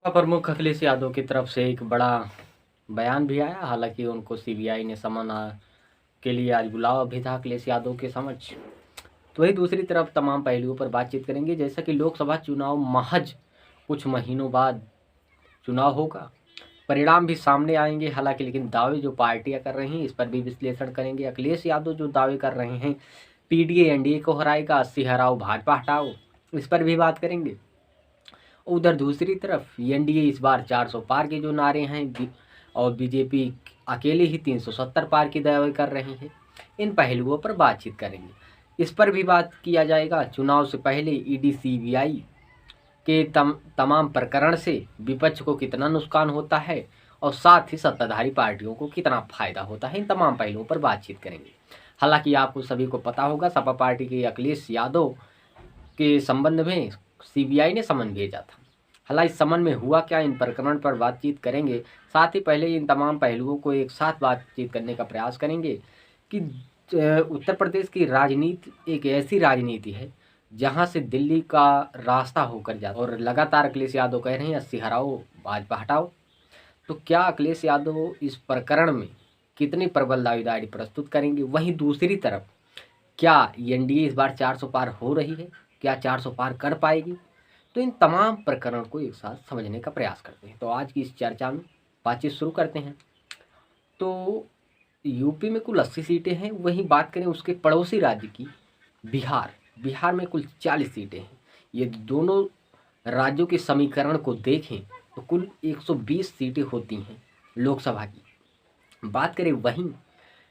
प्रमुख अखिलेश यादव की तरफ से एक बड़ा बयान भी आया। हालांकि उनको सीबीआई ने समन के लिए आज बुलावा भी था अखिलेश यादव के समक्ष। तो वही दूसरी तरफ तमाम पहलुओं पर बातचीत करेंगे। जैसा कि लोकसभा चुनाव महज कुछ महीनों बाद चुनाव होगा, परिणाम भी सामने आएंगे। हालांकि लेकिन दावे जो पार्टियां कर रही हैं इस पर भी विश्लेषण करेंगे। अखिलेश यादव जो दावे कर रहे हैं पीडीए एनडीए को हराएगा, 80 हराओ भाजपा हटाओ, इस पर भी बात करेंगे। उधर दूसरी तरफ एनडीए इस बार 400 पार के जो नारे हैं और बीजेपी अकेले ही 370 पार की दावे कर रहे हैं, इन पहलुओं पर बातचीत करेंगे। इस पर भी बात किया जाएगा। चुनाव से पहले ईडी सीबीआई के तमाम प्रकरण से विपक्ष को कितना नुकसान होता है और साथ ही सत्ताधारी पार्टियों को कितना फायदा होता है, इन तमाम पहलुओं पर बातचीत करेंगे। हालांकि आपको सभी को पता होगा सपा पार्टी के अखिलेश यादव के संबंध में सीबीआई ने समन भेजा था। हालांकि इस समन में हुआ क्या, इन प्रकरण पर बातचीत करेंगे। साथ ही पहले इन तमाम पहलुओं को एक साथ बातचीत करने का प्रयास करेंगे कि उत्तर प्रदेश की राजनीति एक ऐसी राजनीति है जहां से दिल्ली का रास्ता होकर जाता और लगातार अखिलेश यादव कह रहे हैं 80 हराओ भाजपा हटाओ। तो क्या अखिलेश यादव इस प्रकरण में कितनी प्रबल दावेदारी प्रस्तुत करेंगे? वहीं दूसरी तरफ क्या एनडीए इस बार 400 पार हो रही है, क्या 400 पार कर पाएगी? तो इन तमाम प्रकरण को एक साथ समझने का प्रयास करते हैं। तो आज की इस चर्चा में बातचीत शुरू करते हैं। तो यूपी में कुल 80 सीटें हैं। वहीं बात करें उसके पड़ोसी राज्य की, बिहार, बिहार में कुल 40 सीटें हैं। ये दोनों राज्यों के समीकरण को देखें तो कुल 120 सीटें होती हैं लोकसभा की। बात करें वहीं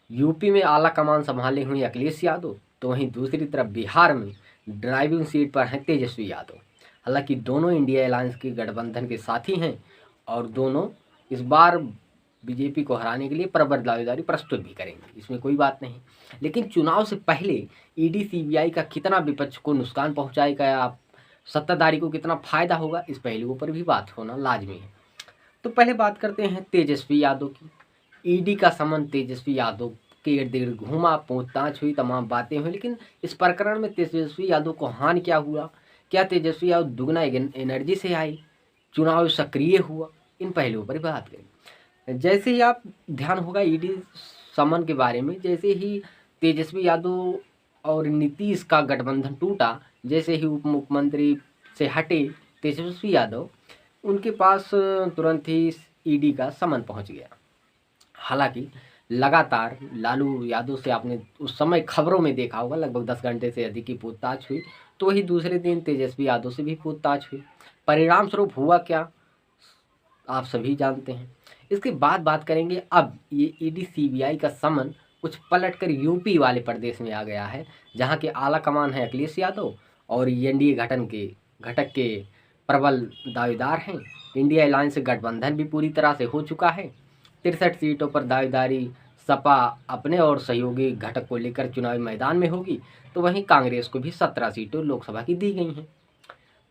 यूपी में आला कमान संभाले हुए अखिलेश यादव, तो वहीं दूसरी तरफ बिहार में ड्राइविंग सीट पर हैं तेजस्वी यादव। हालांकि दोनों इंडिया अलायंस के गठबंधन के साथी हैं और दोनों इस बार बीजेपी को हराने के लिए प्रबल दावेदारी प्रस्तुत भी करेंगे, इसमें कोई बात नहीं। लेकिन चुनाव से पहले ईडी सीबीआई का कितना विपक्ष को नुकसान पहुंचाएगा या सत्ताधारी को कितना फायदा होगा, इस पहलुओं पर भी बात होना लाजमी है। तो पहले बात करते हैं तेजस्वी यादव की। ईडी का समन तेजस्वी यादव के इर्द गिर्द घूमा, पूछताछ हुई, तमाम बातें हुई, लेकिन इस प्रकरण में तेजस्वी यादव को हानि क्या हुआ? क्या तेजस्वी यादव दुगना एनर्जी से आई, चुनाव सक्रिय हुआ? इन पहलुओं पर बात करें। जैसे ही आप ध्यान होगा ईडी समन के बारे में, जैसे ही तेजस्वी यादव और नीतीश का गठबंधन टूटा, जैसे ही उप मुख्यमंत्री से हटे तेजस्वी यादव, उनके पास तुरंत ही ईडी का समन पहुंच गया। हालांकि लगातार लालू यादव से आपने उस समय खबरों में देखा होगा लगभग 10 घंटे से अधिक की पूछताछ हुई। तो वही दूसरे दिन तेजस्वी यादव से भी पूछताछ हुई। परिणाम स्वरूप हुआ क्या, आप सभी जानते हैं। इसके बाद बात करेंगे अब ये ईडी सीबीआई का समन कुछ पलटकर यूपी वाले प्रदेश में आ गया है, जहां के आला कमान है अखिलेश यादव और एनडीए घटक के प्रबल दावेदार हैं। इंडिया अलायंस गठबंधन भी पूरी तरह से हो चुका है। 63 सीटों पर दावेदारी सपा अपने और सहयोगी घटक को लेकर चुनावी मैदान में होगी। तो वहीं कांग्रेस को भी 17 सीटें लोकसभा की दी गई हैं।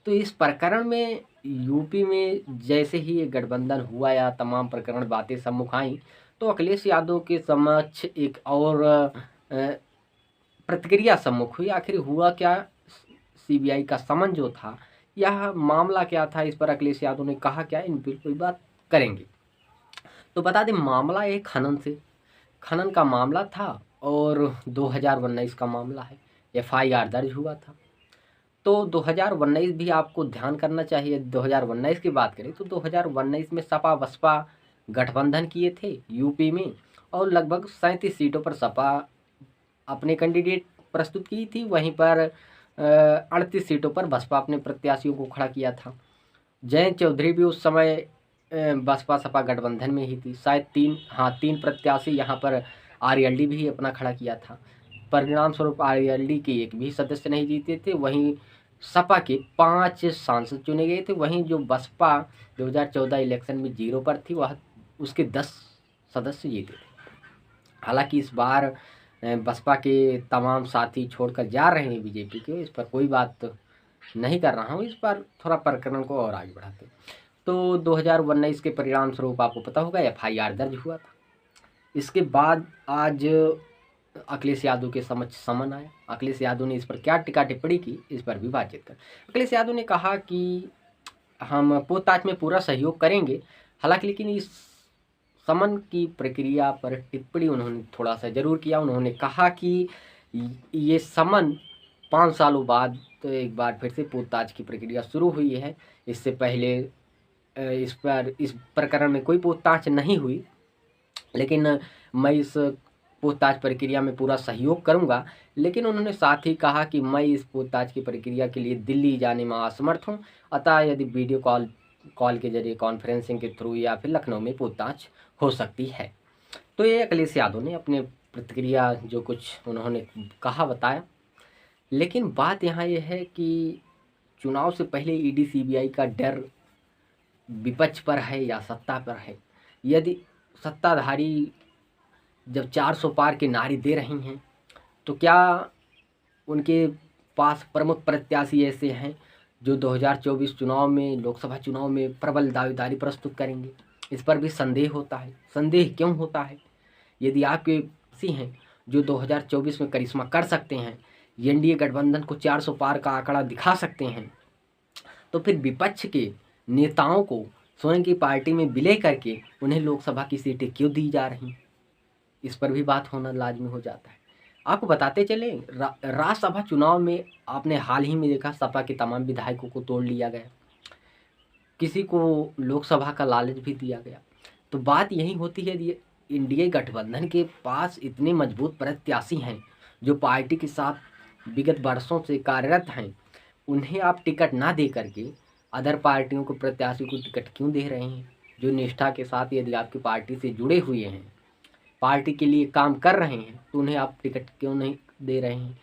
तो इस प्रकरण में यूपी में जैसे ही ये गठबंधन हुआ या तमाम प्रकरण बातें सम्मुख आई, तो अखिलेश यादव के समक्ष एक और प्रतिक्रिया सम्मुख हुई। आखिर हुआ क्या, सीबीआई का समन जो था, यह मामला क्या था, इस पर अखिलेश यादव ने कहा क्या, इन पर कोई बात करेंगे। तो बता दें मामला एक खनन का मामला था और 2019 का मामला है। एफआईआर दर्ज हुआ था। तो 2019 भी आपको ध्यान करना चाहिए। 2019 की बात करें तो 2019 में सपा बसपा गठबंधन किए थे यूपी में और लगभग 37 सीटों पर सपा अपने कैंडिडेट प्रस्तुत की थी। वहीं पर 38 सीटों पर बसपा अपने प्रत्याशियों को खड़ा किया था। जयंत चौधरी भी उस समय बसपा सपा गठबंधन में ही थी। शायद तीन प्रत्याशी यहाँ पर आरएलडी भी अपना खड़ा किया था। परिणाम स्वरूप आरएलडी के एक भी सदस्य नहीं जीते थे। वहीं सपा के 5 सांसद चुने गए थे। वहीं जो बसपा 2014 इलेक्शन में 0 पर थी, वह उसके 10 सदस्य जीते थे। हालांकि इस बार बसपा के तमाम साथी छोड़कर जा रहे हैं बीजेपी के, इस पर कोई बात नहीं कर रहा हूँ। इस बार थोड़ा प्रकरण को और आगे बढ़ाते। तो 2019 के परिणाम स्वरूप आपको पता होगा एफआईआर दर्ज हुआ था। इसके बाद आज अखिलेश यादव के समक्ष समन आया। अखिलेश यादव ने इस पर क्या टिप्पणी की, इस पर भी बातचीत कर। अखिलेश यादव ने कहा कि हम पूछताछ में पूरा सहयोग करेंगे। हालांकि लेकिन इस समन की प्रक्रिया पर टिप्पणी उन्होंने थोड़ा सा जरूर किया। उन्होंने कहा कि ये समन 5 सालों बाद तो एक बार फिर से पूछताछ की प्रक्रिया शुरू हुई है। इससे पहले इस प्रकरण में कोई पूछताछ नहीं हुई, लेकिन मैं इस पूछताछ प्रक्रिया में पूरा सहयोग करूंगा। लेकिन उन्होंने साथ ही कहा कि मैं इस पूछताछ की प्रक्रिया के लिए दिल्ली जाने में असमर्थ हूं, अतः यदि वीडियो कॉल के जरिए कॉन्फ्रेंसिंग के थ्रू या फिर लखनऊ में पूछताछ हो सकती है। तो ये अखिलेश यादव ने अपने प्रतिक्रिया जो कुछ उन्होंने कहा बताया। लेकिन बात यहाँ ये है कि चुनाव से पहले ईडी सीबीआई का डर विपक्ष पर है या सत्ता पर है। यदि सत्ताधारी जब 400 पार के नारे दे रही हैं तो क्या उनके पास प्रमुख प्रत्याशी ऐसे हैं जो 2024 चुनाव में, लोकसभा चुनाव में प्रबल दावेदारी प्रस्तुत करेंगे? इस पर भी संदेह होता है। संदेह क्यों होता है? यदि आपके ऐसी हैं जो 2024 में करिश्मा कर सकते हैं, एनडीए गठबंधन को 400 पार का आंकड़ा दिखा सकते हैं, तो फिर विपक्ष के नेताओं को स्वयं की पार्टी में विलय करके उन्हें लोकसभा की सीटें क्यों दी जा रही? इस पर भी बात होना लाजमी हो जाता है। आपको बताते चले, राज्यसभा चुनाव में आपने हाल ही में देखा सपा के तमाम विधायकों को तोड़ लिया गया, किसी को लोकसभा का लालच भी दिया गया। तो बात यही होती है, इंडिया गठबंधन के पास इतने मजबूत प्रत्याशी हैं जो पार्टी के साथ विगत वर्षों से कार्यरत हैं, उन्हें आप टिकट ना दे करके अदर पार्टियों को, प्रत्याशी को टिकट क्यों दे रहे हैं? जो निष्ठा के साथ यदि आपकी पार्टी से जुड़े हुए हैं, पार्टी के लिए काम कर रहे हैं, तो उन्हें आप टिकट क्यों नहीं दे रहे हैं?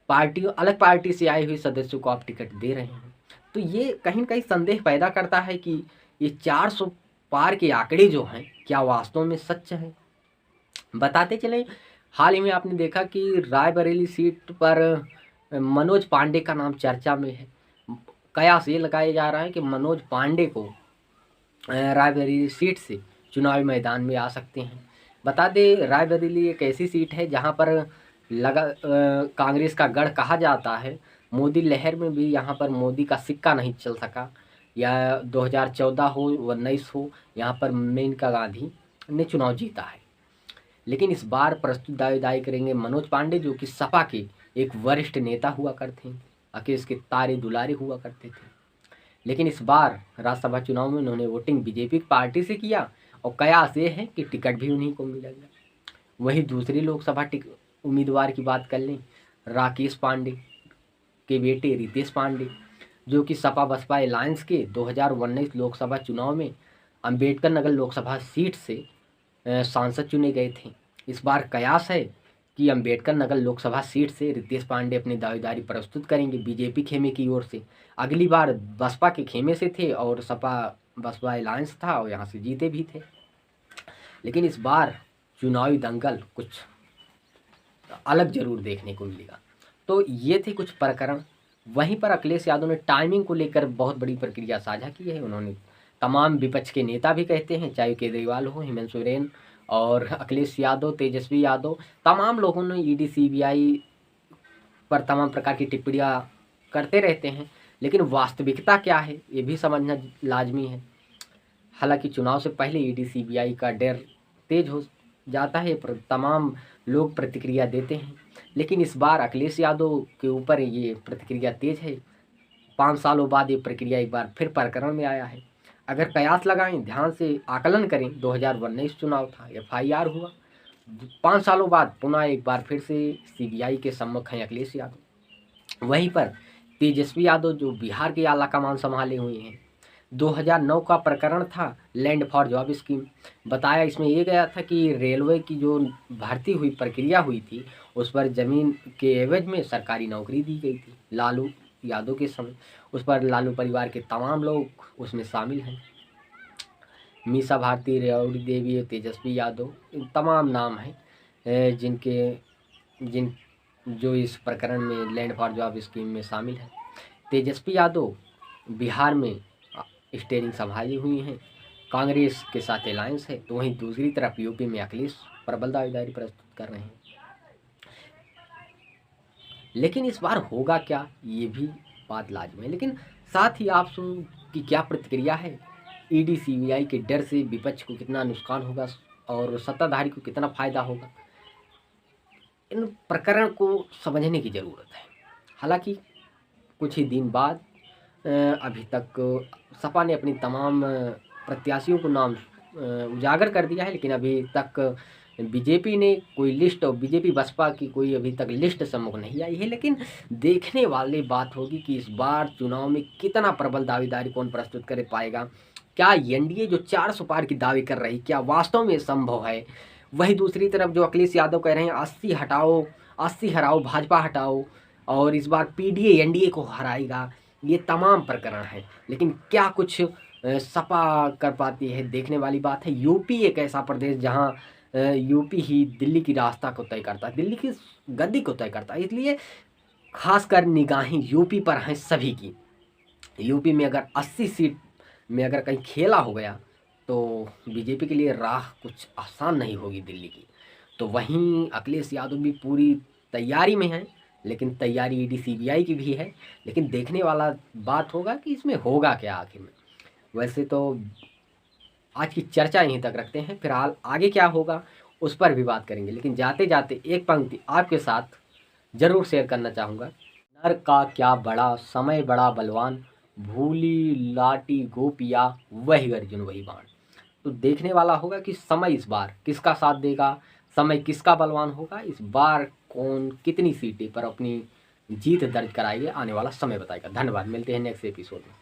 अलग पार्टी से आए हुए सदस्यों को आप टिकट दे रहे हैं। तो ये कहीं न कहीं संदेह पैदा करता है कि ये 400 पार के आंकड़े जो हैं क्या वास्तव में सच है? बताते चले, हाल ही में आपने देखा कि रायबरेली सीट पर मनोज पांडे का नाम चर्चा में है। कयास ये लगाया जा रहा है कि मनोज पांडे को रायबरेली सीट से चुनावी मैदान में आ सकते हैं। बता दें, रायबरेली एक ऐसी सीट है जहां पर कांग्रेस का गढ़ कहा जाता है। मोदी लहर में भी यहाँ पर मोदी का सिक्का नहीं चल सका, या 2014 हो 19 हो, यहाँ पर मेनका गांधी ने चुनाव जीता है। लेकिन इस बार प्रस्तुत दावेदारी करेंगे मनोज पांडे, जो कि सपा के एक वरिष्ठ नेता हुआ करते हैं, अखिलेश के तारे दुलारे हुआ करते थे। लेकिन इस बार राज्यसभा चुनाव में उन्होंने वोटिंग बीजेपी पार्टी से किया और कयास ये है कि टिकट भी उन्हीं को मिलेगा। वही दूसरी लोकसभा उम्मीदवार की बात कर लें, राकेश पांडे के बेटे रितेश पांडे, जो कि सपा बसपा अलायंस के 2019 लोकसभा चुनाव में अंबेडकर नगर लोकसभा सीट से सांसद चुने गए थे। इस बार कयास है कि अंबेडकर नगर लोकसभा सीट से रितेश पांडे अपनी दावेदारी प्रस्तुत करेंगे बीजेपी खेमे की ओर से। अगली बार बसपा के खेमे से थे और सपा बसपा अलायंस था और यहाँ से जीते भी थे। लेकिन इस बार चुनावी दंगल कुछ अलग जरूर देखने को मिलेगा। तो ये थे कुछ प्रकरण। वहीं पर अखिलेश यादव ने टाइमिंग को लेकर बहुत बड़ी प्रक्रिया साझा की है। उन्होंने तमाम विपक्ष के नेता भी कहते हैं, चाहे केजरीवाल हो, हेमंत सोरेन और अखिलेश यादव, तेजस्वी यादव, तमाम लोगों ने ईडी सीबीआई पर तमाम प्रकार की टिप्पणियां करते रहते हैं। लेकिन वास्तविकता क्या है ये भी समझना लाजमी है। हालांकि चुनाव से पहले ईडी सीबीआई का डर तेज हो जाता है, पर तमाम लोग प्रतिक्रिया देते हैं। लेकिन इस बार अखिलेश यादव के ऊपर ये प्रतिक्रिया तेज है। 5 सालों बाद ये प्रक्रिया एक बार फिर प्रकरण में आया है। अगर कयास लगाएं, ध्यान से आकलन करें, 2019 चुनाव था, एफआईआर हुआ, 5 सालों बाद पुनः एक बार फिर से सीबीआई के सम्मुख हैं अखिलेश यादव। वहीं पर तेजस्वी यादव जो बिहार के आला कमान संभाले हुए हैं, 2009 का प्रकरण था लैंड फॉर जॉब स्कीम। बताया इसमें ये गया था कि रेलवे की जो भर्ती हुई, प्रक्रिया हुई थी, उस पर ज़मीन के एवज में सरकारी नौकरी दी गई थी लालू यादव के समय। उस पर लालू परिवार के तमाम लोग उसमें शामिल हैं। मीसा भारती, रेवड़ी देवी, तेजस्वी यादव, तमाम नाम हैं जिन जो इस प्रकरण में लैंड फॉर जॉब स्कीम में शामिल है। तेजस्वी यादव बिहार में स्टेयरिंग संभाली हुई हैं, कांग्रेस के साथ अलायंस है। तो वहीं दूसरी तरफ यूपी में अखिलेश प्रबल दावेदारी प्रस्तुत कर रहे हैं। लेकिन इस बार होगा क्या, ये भी बात लाजमी है। लेकिन साथ ही आप की क्या प्रतिक्रिया है, ईडी सीबीआई के डर से विपक्ष को कितना नुकसान होगा और सत्ताधारी को कितना फायदा होगा, इन प्रकरण को समझने की ज़रूरत है। हालांकि कुछ ही दिन बाद अभी तक सपा ने अपनी तमाम प्रत्याशियों को नाम उजागर कर दिया है, लेकिन अभी तक बीजेपी ने कोई लिस्ट और बीजेपी बसपा की कोई अभी तक लिस्ट सम्मुख नहीं आई है। लेकिन देखने वाली बात होगी कि इस बार चुनाव में कितना प्रबल दावेदारी कौन प्रस्तुत कर पाएगा। क्या एनडीए जो 400 पार की दावे कर रही, क्या वास्तव में संभव है? वही दूसरी तरफ जो अखिलेश यादव कह रहे हैं 80 हटाओ, 80 हराओ, भाजपा हटाओ और इस बार पीडीए एनडीए को हराएगा, ये तमाम प्रकरण है। लेकिन क्या कुछ सपा कर पाती है, देखने वाली बात है। यूपी एक ऐसा प्रदेश जहां यूपी ही दिल्ली की रास्ता को तय करता है, दिल्ली की गद्दी को तय करता है, इसलिए खासकर निगाहें यूपी पर हैं सभी की। यूपी में अगर 80 सीट में अगर कहीं खेला हो गया तो बीजेपी के लिए राह कुछ आसान नहीं होगी दिल्ली की। तो वहीं अखिलेश यादव भी पूरी तैयारी में हैं, लेकिन तैयारी ईडी सीबीआई की भी है। लेकिन देखने वाला बात होगा कि इसमें होगा क्या आखिर में। वैसे तो आज की चर्चा यहीं तक रखते हैं, फिलहाल आगे क्या होगा उस पर भी बात करेंगे। लेकिन जाते जाते एक पंक्ति आपके साथ ज़रूर शेयर करना चाहूँगा। नर का क्या बड़ा समय बड़ा बलवान, भूली लाटी गोपिया वही अर्जुन वही बाण। तो देखने वाला होगा कि समय इस बार किसका साथ देगा, समय किसका बलवान होगा, इस बार कौन कितनी सीटें पर अपनी जीत दर्ज कराएगी, आने वाला समय बताएगा। धन्यवाद, मिलते हैं नेक्स्ट एपिसोड में।